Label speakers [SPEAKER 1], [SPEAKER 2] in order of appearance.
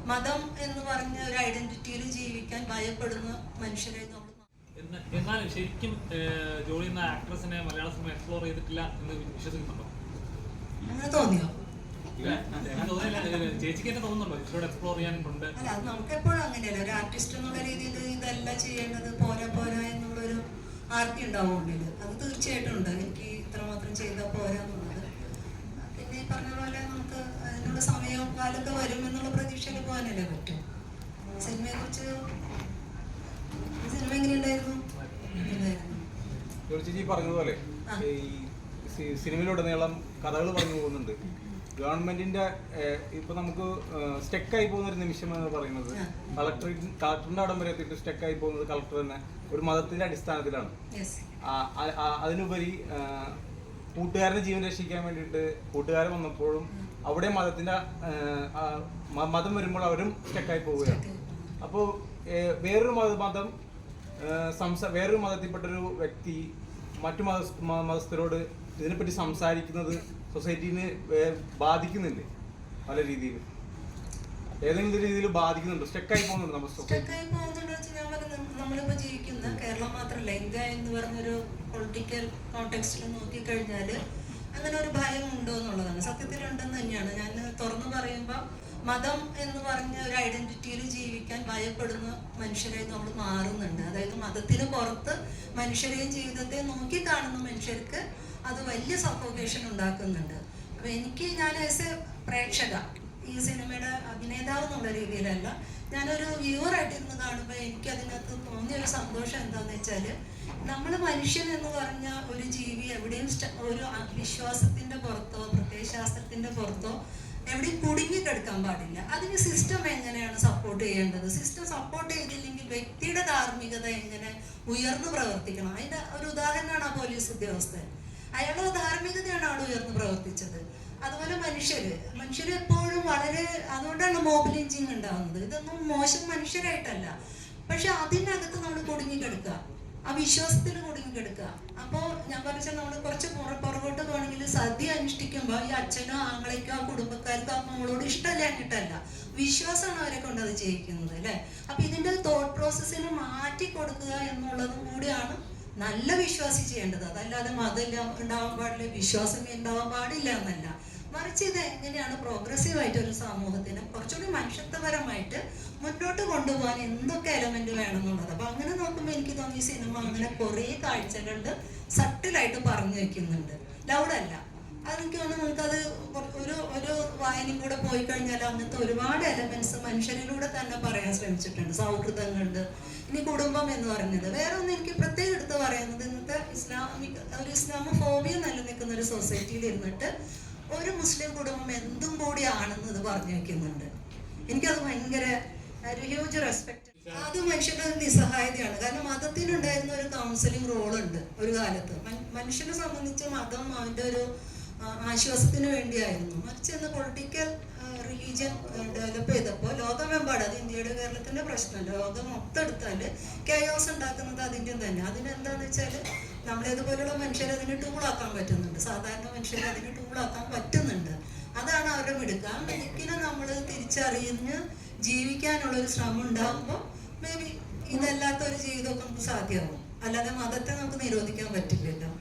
[SPEAKER 1] മതം എന്ന് പറഞ്ഞ ഒരു ഐഡന്റിറ്റിയിൽ ജീവിക്കാൻ ഭയപ്പെടുന്ന മനുഷ്യരെ നമ്മൾ.
[SPEAKER 2] എന്നാലും ശരിക്കും ജോലി എന്ന ആക്ട്രസിനെ മലയാള സിനിമ എക്സ്പ്ലോർ ചെയ്തിട്ടില്ല എന്ന് വിശ്വസിക്കുന്നുണ്ടോ?
[SPEAKER 1] അങ്ങനെ തോന്നിയോ?
[SPEAKER 2] ചേച്ചിക്ക് തന്നെ തോന്നുന്നുണ്ടോ ഇഷ്ടോടെ എക്സ്പ്ലോർ ചെയ്യാനുണ്ട്?
[SPEAKER 1] അല്ല, അത് നമുക്ക് എപ്പോഴും അങ്ങനെയല്ല. ഒരു ആർട്ടിസ്റ്റ് എന്നുള്ള രീതിയിൽ ഇതല്ല ചെയ്യേണ്ടത്, പോരാ പോരാ എന്നുള്ളൊരു ആർത്തി ഉണ്ടാവും ഉള്ളിൽ. അത് തീർച്ചയായിട്ടും ഉണ്ട്. എനിക്ക് ഇത്രമാത്രം ചെയ്താൽ പോരാ എന്നുള്ളത്. പിന്നെ ഈ പറഞ്ഞ പോലെ നമുക്ക് അതിനുള്ള സമയവും കാലമൊക്കെ വരും എന്നുള്ള പ്രതീക്ഷയിൽ പോകാനല്ലേ പറ്റും. സിനിമയെ കുറിച്ച് സിനിമ എങ്ങനെയുണ്ടായിരുന്നു?
[SPEAKER 3] പറഞ്ഞതുപോലെ ഈ സിനിമയിലുടനീളം കഥകൾ പറഞ്ഞു പോകുന്നുണ്ട്. ഗവൺമെന്റിന്റെ ഇപ്പൊ നമുക്ക് സ്റ്റെക്കായി പോകുന്ന ഒരു നിമിഷം എന്ന് പറയുന്നത് കളക്ടറിന്റെ അവിടം വരെ എത്തിയിട്ട് സ്റ്റെക്കായി പോകുന്നത് കളക്ടർ തന്നെ ഒരു മതത്തിന്റെ അടിസ്ഥാനത്തിലാണ്. അതിനുപരി കൂട്ടുകാരന്റെ ജീവൻ രക്ഷിക്കാൻ വേണ്ടിയിട്ട് കൂട്ടുകാരൻ വന്നപ്പോഴും അവിടെ മതത്തിന്റെ മതം വരുമ്പോൾ അവരും സ്റ്റെക്കായി പോവുകയാണ്. അപ്പോൾ വേറൊരു മതത്തിൽപ്പെട്ടൊരു വ്യക്തി മറ്റു മതസ്ഥരോട് ഇതിനെപ്പറ്റി സംസാരിക്കുന്നത് സൊസൈറ്റീനെ ബാധിക്കുന്നില്ലേ? പല രീതിയിൽ ഏതെങ്കിലും രീതിയിൽ ബാധിക്കുന്നുണ്ടോ? സ്റ്റെക്കായി പോകുന്നുണ്ട് നമ്മൾ
[SPEAKER 1] സ്റ്റെക്കായി പോകുന്നുണ്ടോ? നമ്മളിപ്പോൾ ജീവിക്കുന്ന കേരളം മാത്രമല്ല, ഇന്ത്യ എന്ന് പറഞ്ഞൊരു പൊളിറ്റിക്കൽ കോണ്ടെക്സ്റ്റിൽ നോക്കിക്കഴിഞ്ഞാൽ അങ്ങനെ ഒരു ഭയം ഉണ്ടോ എന്നുള്ളതാണ്. സത്യത്തിലുണ്ടെന്ന് തന്നെയാണ്. ഞാൻ തുറന്നു പറയുമ്പോൾ മതം എന്ന് പറഞ്ഞ ഒരു ഐഡന്റിറ്റിയിൽ ജീവിക്കാൻ ഭയപ്പെടുന്ന മനുഷ്യരെ നമ്മൾ മാറുന്നുണ്ട്. അതായത് മതത്തിന് പുറത്ത് മനുഷ്യരെയും ജീവിതത്തെ നോക്കി കാണുന്ന മനുഷ്യർക്ക് അത് വലിയ സഫോക്കേഷൻ ഉണ്ടാക്കുന്നുണ്ട്. അപ്പൊ ഞാൻ ആസ് എ പ്രേക്ഷക, ഈ സിനിമയുടെ അഭിനേതാവ് എന്നുള്ള രീതിയിലല്ല, ഞാനൊരു വ്യൂവറായിട്ടിരുന്ന് കാണുമ്പോൾ എനിക്ക് അതിനകത്ത് തോന്നിയൊരു സന്തോഷം എന്താണെന്ന് വെച്ചാൽ, നമ്മൾ മനുഷ്യൻ എന്ന് പറഞ്ഞ ഒരു ജീവി എവിടെയും ഒരു വിശ്വാസത്തിന്റെ പുറത്തോ പ്രത്യയശാസ്ത്രത്തിന്റെ പുറത്തോ എവിടെയും കുടുങ്ങിക്കെടുക്കാൻ പാടില്ല. അതിന് സിസ്റ്റം എങ്ങനെയാണ് സപ്പോർട്ട് ചെയ്യേണ്ടത്? സിസ്റ്റം സപ്പോർട്ട് ചെയ്തില്ലെങ്കിൽ വ്യക്തിയുടെ ധാർമ്മികത എങ്ങനെ ഉയർന്നു പ്രവർത്തിക്കണം? അതിന്റെ ഒരു ഉദാഹരണമാണ് ആ പോലീസ് ഉദ്യോഗസ്ഥൻ. അയാളുടെ ധാർമ്മികതയാണ് ആൾ ഉയർന്നു പ്രവർത്തിച്ചത്. അതുപോലെ മനുഷ്യര് എപ്പോഴും വളരെ, അതുകൊണ്ടാണ് മോബ് ലിഞ്ചിങ് ഉണ്ടാകുന്നത്. ഇതൊന്നും മോശം മനുഷ്യരായിട്ടല്ല, പക്ഷെ അതിനകത്ത് നമ്മൾ കുടുങ്ങിക്കെടുക്കുക, ആ വിശ്വാസത്തിൽ കുടുങ്ങിക്കെടുക്കുക. അപ്പോൾ ഞാൻ പറഞ്ഞാൽ നമ്മൾ കുറച്ച് പുറകോട്ട് പോകണമെങ്കിൽ സദ്യ അനുഷ്ഠിക്കുമ്പോൾ ഈ അച്ഛനോ ആങ്ങളേക്കോ കുടുംബക്കാർക്കോ നമ്മളോട് ഇഷ്ടമല്ലാഞ്ഞിട്ടല്ല, വിശ്വാസമാണ് അവരെ കൊണ്ട് അത് ചെയ്യിക്കുന്നത് അല്ലേ. അപ്പൊ ഇതിന്റെ തോട്ട് പ്രോസസ്സിന് മാറ്റി കൊടുക്കുക എന്നുള്ളതും കൂടിയാണ് നല്ല വിശ്വാസി ചെയ്യേണ്ടത്. അതല്ലാതെ മതം ഉണ്ടാവാൻ പാടില്ല, വിശ്വാസം ഉണ്ടാവാൻ പാടില്ല എന്നല്ല. മറിച്ച് ഇത് എങ്ങനെയാണ് പ്രോഗ്രസീവായിട്ട് ഒരു സമൂഹത്തിന് കുറച്ചുകൂടി മനുഷ്യത്വപരമായിട്ട് മുന്നോട്ട് കൊണ്ടുപോകാൻ എന്തൊക്കെ എലമെന്റ് വേണമെന്നുള്ളത്. അപ്പൊ അങ്ങനെ നോക്കുമ്പോൾ എനിക്ക് തോന്നി ഈ സിനിമ അങ്ങനെ കുറേ കാഴ്ചകളുണ്ട് സട്ടിലായിട്ട് പറഞ്ഞു വെക്കുന്നുണ്ട്, ലൗഡല്ല. അതെനിക്ക് തോന്നുന്നു നമുക്കത് ഒരു വായനയും കൂടെ പോയി കഴിഞ്ഞാൽ അങ്ങനത്തെ ഒരുപാട് എലമെന്റ്സ് മനുഷ്യരിലൂടെ തന്നെ പറയാൻ ശ്രമിച്ചിട്ടുണ്ട്. സൗഹൃദങ്ങളുണ്ട്. ഇനി കുടുംബം എന്ന് പറഞ്ഞത് വേറെ ഒന്ന് എനിക്ക് പ്രത്യേകം എടുത്ത് പറയുന്നത്, ഇന്നത്തെ ഇസ്ലാമോഫോബിയ നിലനിൽക്കുന്ന ഒരു സൊസൈറ്റിയിൽ ഇരുന്നിട്ട് ഒരു മുസ്ലിം കുടുംബം എന്തും കൂടിയാണെന്നത് പറഞ്ഞു വെക്കുന്നുണ്ട്. എനിക്കത് ഭയങ്കര ഒരു ഹ്യൂജ് റെസ്പെക്ട്. അത് മനുഷ്യന്റെ നിസ്സഹായതയാണ്. കാരണം മതത്തിനുണ്ടായിരുന്ന ഒരു കൗൺസിലിംഗ് റോളുണ്ട് ഒരു കാലത്ത്. മനുഷ്യനെ സംബന്ധിച്ച് മതം അവന്റെ ഒരു ആശ്വാസത്തിന് വേണ്ടിയായിരുന്നു. മറിച്ച് പൊളിറ്റിക്കൽ റിലീജിയൻ ഡെവലപ്പ് ചെയ്തപ്പോൾ ലോകമെമ്പാട്, അത് ഇന്ത്യയുടെ കേരളത്തിന്റെ പ്രശ്നമല്ല, ലോകം മൊത്തം എടുത്താല് കെയോസ് ഉണ്ടാക്കുന്നത് അതിൻ്റെ തന്നെ. അതിനെന്താന്ന് വെച്ചാൽ നമ്മളേതുപോലുള്ള മനുഷ്യരെ അതിന് ടൂളാക്കാൻ പറ്റുന്നുണ്ട്, സാധാരണ മനുഷ്യരെ അതിന് ടൂളാക്കാൻ പറ്റുന്നുണ്ട്. അതാണ് അവരുടെ മിടുക്ക്. ആ മിടുക്കിനെ നമ്മൾ തിരിച്ചറിഞ്ഞ് ജീവിക്കാനുള്ളൊരു ശ്രമം ഉണ്ടാകുമ്പോൾ മേ ബി ഇതല്ലാത്ത ഒരു ജീവിതമൊക്കെ നമുക്ക് സാധ്യമാകും. അല്ലാതെ മതത്തെ നമുക്ക് നിരോധിക്കാൻ പറ്റില്ലല്ലോ.